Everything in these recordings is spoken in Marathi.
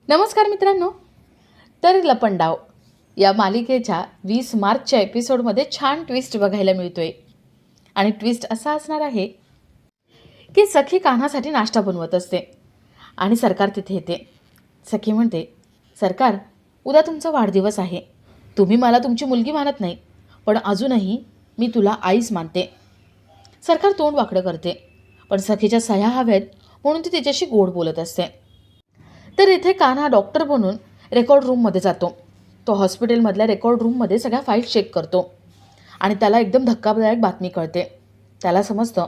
नमस्कार मित्रांनो. तर लपंडाव या मालिकेच्या 20 मार्चच्या एपिसोडमध्ये छान ट्विस्ट बघायला मिळतोय. आणि ट्विस्ट असा असणार आहे की सखी कान्हासाठी नाश्ता बनवत असते आणि सरकार तिथे येते. सखी म्हणते, सरकार, उद्या तुमचा वाढदिवस आहे. तुम्ही मला तुमची मुलगी मानत नाही, पण अजूनही मी तुला आईच मानते. सरकार तोंड वाकडं करते, पण सखीच्या सह्या हव्यात म्हणून ती तिच्याशी गोड बोलत असते. तर इथे कान्हा डॉक्टर बनून रेकॉर्ड रूममध्ये जातो. तो हॉस्पिटलमधल्या रेकॉर्ड रूममध्ये सगळ्या फाईल्स चेक करतो आणि त्याला एकदम धक्कादायक बातमी कळते. त्याला समजतं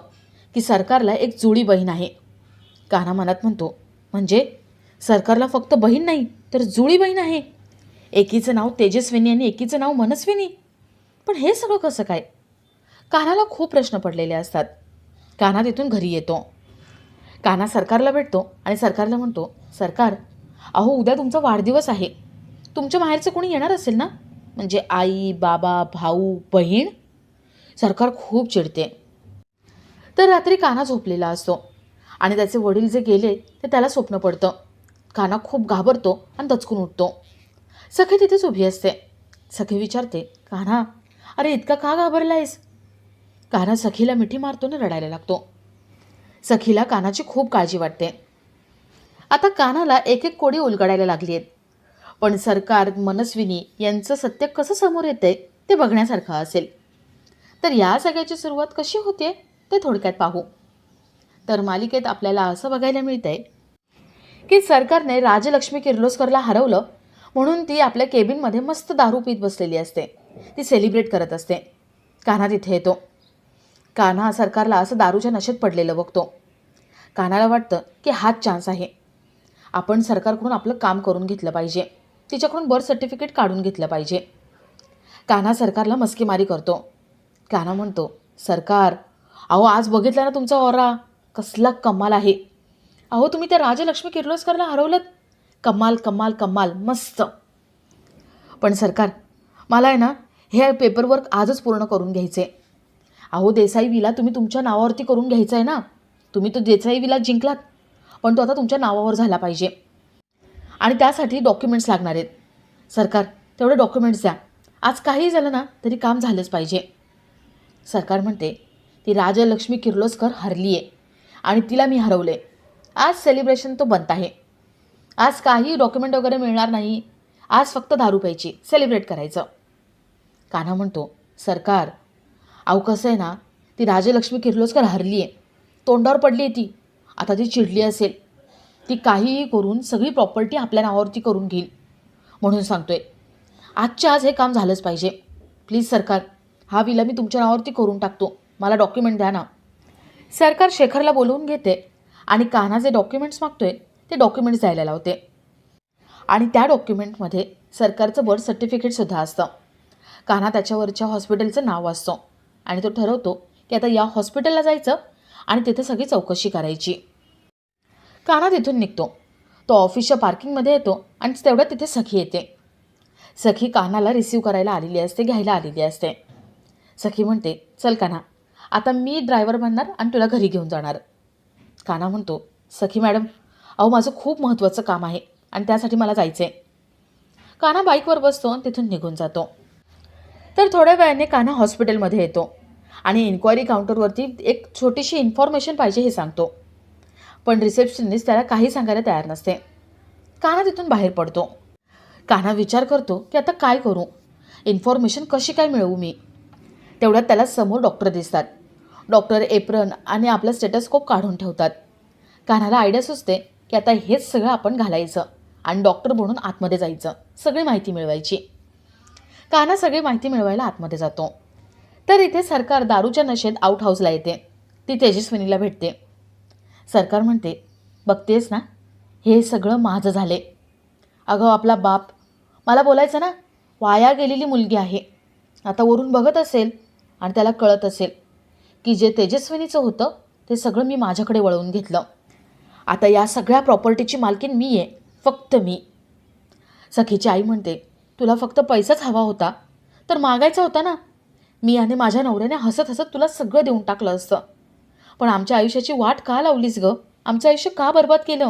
की सरकारला एक जुळी बहीण आहे. कान्हा मनात म्हणतो, म्हणजे सरकारला फक्त बहीण नाही तर जुळी बहीण आहे. एकीचं नाव तेजस्विनी आणि एकीचं नाव मनस्विनी. पण हे सगळं कसं काय? कान्हाला खूप प्रश्न पडलेले असतात. कान्हा तिथून घरी येतो. कान्हा सरकारला भेटतो आणि सरकारला म्हणतो, सरकार, अहो उद्या तुमचा वाढदिवस आहे. तुमच्या माहेरचं कोणी येणार असेल ना, म्हणजे आई, बाबा, भाऊ, बहीण. सरकार खूप चिडते. तर रात्री कान्हा झोपलेला असतो आणि त्याचे वडील जे गेले ते त्याला स्वप्न पडतं. कान्हा खूप घाबरतो आणि दचकून उठतो. सखी तिथेच उभी असते. सखी विचारते, कान्हा, अरे इतका का घाबरलायस? कान्हा सखीला मिठी मारतो आणि रडायला लागतो. सखीला कान्हाची खूप काळजी वाटते. आता कान्हाला एक एक कोडी उलगडायला लागली आहेत. पण सरकार, मनस्विनी यांचं सत्य कसं समोर येतंय ते बघण्यासारखं असेल. तर या सगळ्याची सुरुवात कशी होते ते थोडक्यात पाहू. तर मालिकेत आपल्याला असं बघायला मिळतंय की सरकारने राजलक्ष्मी किर्लोस्करला हरवलं म्हणून ती आपल्या केबिनमध्ये मस्त दारू पीत बसलेली असते. ती सेलिब्रेट करत असते. कान्हा तिथे येतो. कान्हा सरकारला असं दारूच्या नशेत पडलेलं बघतो. कान्हाला वाटतं की हाच चान्स आहे. आपण सरकारकडून आपलं काम करून घेतलं पाहिजे. तिच्याकडून बर्थ सर्टिफिकेट काढून घेतलं पाहिजे. कान्हा सरकारला मस्कीमारी करतो. कान्हा म्हणतो, सरकार, अहो आज बघितलं ना तुमचा ऑरा, कसला कमाल आहे. अहो तुम्ही त्या राजलक्ष्मी किर्लोस्करला हरवलं. कमाल कमाल कमाल, मस्त. पण सरकार, मला आहे ना हे पेपरवर्क आजच पूर्ण करून घ्यायचे. अहो देसाई विला तुम्ही तुमच्या नावावरती करून घ्यायचं आहे ना. तुम्ही तो देसाई विला जिंकलात, पण तो आता तुमच्या नावावर झाला पाहिजे आणि त्यासाठी डॉक्युमेंट्स लागणार आहेत. सरकार, तेवढे डॉक्युमेंट्स द्या. आज काही झालं ना तरी काम झालंच पाहिजे. सरकार म्हणते, ती राजलक्ष्मी किर्लोस्कर हरली आहे आणि तिला मी हरवले. आज सेलिब्रेशन तो बनत आहे. आज काही डॉक्युमेंट वगैरे मिळणार नाही. आज फक्त दारू प्यायची, सेलिब्रेट करायचं. कान्हा म्हणतो, सरकार, अहो कसं आहे ना, ती राजलक्ष्मी किर्लोस्कर हरली आहे. तोंडावर पडली आहे ती. आता ती चिडली असेल. ती काहीही करून सगळी प्रॉपर्टी आपल्या नावावरती करून घेईल. म्हणून सांगतोय, आजच्या आज हे काम झालंच पाहिजे. प्लीज सरकार, हा विला मी तुमच्या नावावरती करून टाकतो. मला डॉक्युमेंट द्या ना. सरकार शेखरला बोलवून घेते आणि कान्हा जे डॉक्युमेंट्स मागतोय ते डॉक्युमेंट्स द्यायला लावते. आणि त्या डॉक्युमेंटमध्ये सरकारचं बर्थ सर्टिफिकेटसुद्धा असतं. कान्हा त्याच्यावरच्या हॉस्पिटलचं नाव वाचतो आणि तो ठरवतो की आता या हॉस्पिटलला जायचं आणि तिथे सगळी चौकशी करायची. कान्हा तिथून निघतो. तो ऑफिसच्या पार्किंगमध्ये येतो आणि तेवढ्यात तिथे सखी येते. सखी कान्हाला रिसीव्ह करायला आलेली असते, घ्यायला आलेली असते. सखी म्हणते, चल कान्हा, आता मी ड्रायव्हर बनणार आणि तुला घरी घेऊन जाणार. कान्हा म्हणतो, सखी मॅडम, अहो माझं खूप महत्त्वाचं काम आहे आणि त्यासाठी मला जायचं आहे. कान्हा बाईकवर बसतो आणि तिथून निघून जातो. तर थोड्या वेळाने कान्हा हॉस्पिटलमध्ये येतो आणि इन्क्वायरी काउंटरवरती एक छोटीशी इन्फॉर्मेशन पाहिजे हे सांगतो. पण रिसेप्शनिस्ट त्याला काही सांगायला तयार नसते. कान्हा तिथून बाहेर पडतो. कान्हा विचार करतो की आता काय करू, इन्फॉर्मेशन कशी काय मिळवू मी. तेवढ्यात त्याला समोर डॉक्टर दिसतात. डॉक्टर एप्रन आणि आपलं स्टेटस्कोप काढून ठेवतात. कान्हाला आयडिया सुचते की आता हेच सगळं आपण घालायचं आणि डॉक्टर बनून आतमध्ये जायचं, सगळी माहिती मिळवायची. कान्हा सगळी माहिती मिळवायला आतमध्ये जातो. तर इथे सरकार दारूच्या नशेत आउट हाऊसला येते. ती तेजस्विनीला भेटते. सरकार म्हणते, बघतेस ना, हे सगळं माझं झाले. अगं आपला बाप, मला बोलायचं ना, वाया गेलेली मुलगी आहे. आता वरून बघत असेल आणि त्याला कळत असेल की जे तेजस्विनीचं होतं ते सगळं मी माझ्याकडे वळवून घेतलं. आता या सगळ्या प्रॉपर्टीची मालकीन मी आहे, फक्त मी. सखीची आई म्हणते, तुला फक्त पैसाच हवा होता तर मागायचा होता ना. मी आणि माझ्या नवऱ्याने हसत हसत तुला सगळं देऊन टाकलं असतं. पण आमच्या आयुष्याची वाट का लावलीस गं? आमचं आयुष्य का बरबाद केलं?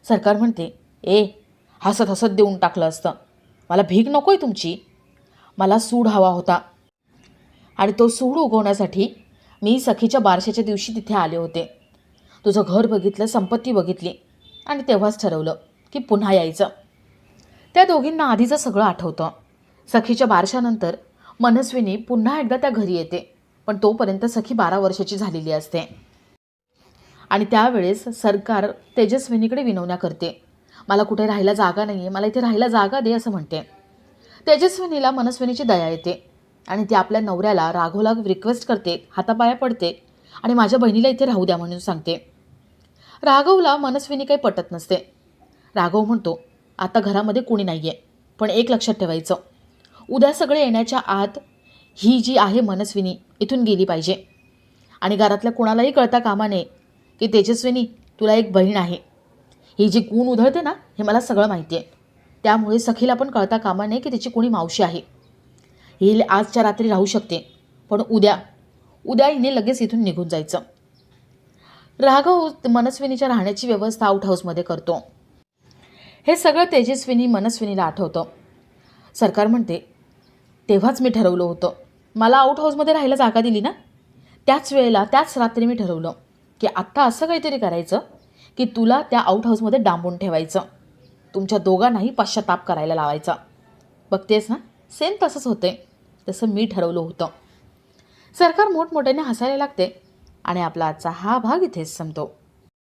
सरकार म्हणते, ए, हसत हसत देऊन टाकलं असतं. मला भीक नको आहे तुमची. मला सूड हवा होता आणि तो सूड उगवण्यासाठी मी सखीच्या बारशाच्या दिवशी तिथे आले होते. तुझं घर बघितलं, संपत्ती बघितली आणि तेव्हाच ठरवलं की पुन्हा यायचं. त्या दोघींना आधीचं सगळं आठवतं. सखीच्या बारशानंतर मनस्विनी पुन्हा एकदा त्या घरी येते, पण तोपर्यंत सखी 12 वर्षाची झालेली असते. आणि त्यावेळेस सरकार तेजस्विनीकडे विनवण्या करते. मला कुठे राहायला जागा नाही आहे, मला इथे राहायला जागा दे असं म्हणते. तेजस्विनीला मनस्विनीची दया येते आणि ती आपल्या नवऱ्याला राघवला रिक्वेस्ट करते, हातापाया पडते आणि माझ्या बहिणीला इथे राहू द्या म्हणून सांगते. राघवला मनस्विनी काही पटत नसते. राघव म्हणतो, आता घरामध्ये कोणी नाही आहे, पण एक लक्षात ठेवायचं, उद्या सगळे येण्याच्या आत ही जी आहे मनस्विनी इथून गेली पाहिजे. आणि घरातल्या कोणालाही कळता कामा नये की तेजस्विनी तुला एक बहीण आहे. ही जी गुण उधळते ना, हे मला सगळं माहिती आहे. त्यामुळे सखीला पण कळता कामा नये की तिची कोणी मावशी आहे. ही आजच्या रात्री राहू शकते, पण उद्या हिने लगेच इथून निघून जायचं. राघव मनस्विनीच्या राहण्याची व्यवस्था आउट हाऊसमध्ये करतो. हे सगळं तेजस्विनी मनस्विनीला आठवतं. सरकार म्हणते, तेव्हाच मी ठरवलं होतं, मला आउट हाऊसमध्ये राहायला जागा दिली ना, त्याच वेळेला त्याच रात्री मी ठरवलं की आत्ता असं काहीतरी करायचं की तुला त्या आउट हाऊसमध्ये डांबून ठेवायचं, तुमच्या दोघांनाही पश्चाताप करायला लावायचा. बघतेस ना, सेम तसंच होते, तसं मी ठरवलं होतं. सरकार मोठमोठ्याने हसायला लागते आणि आपला आजचा हा भाग इथेच संपतो.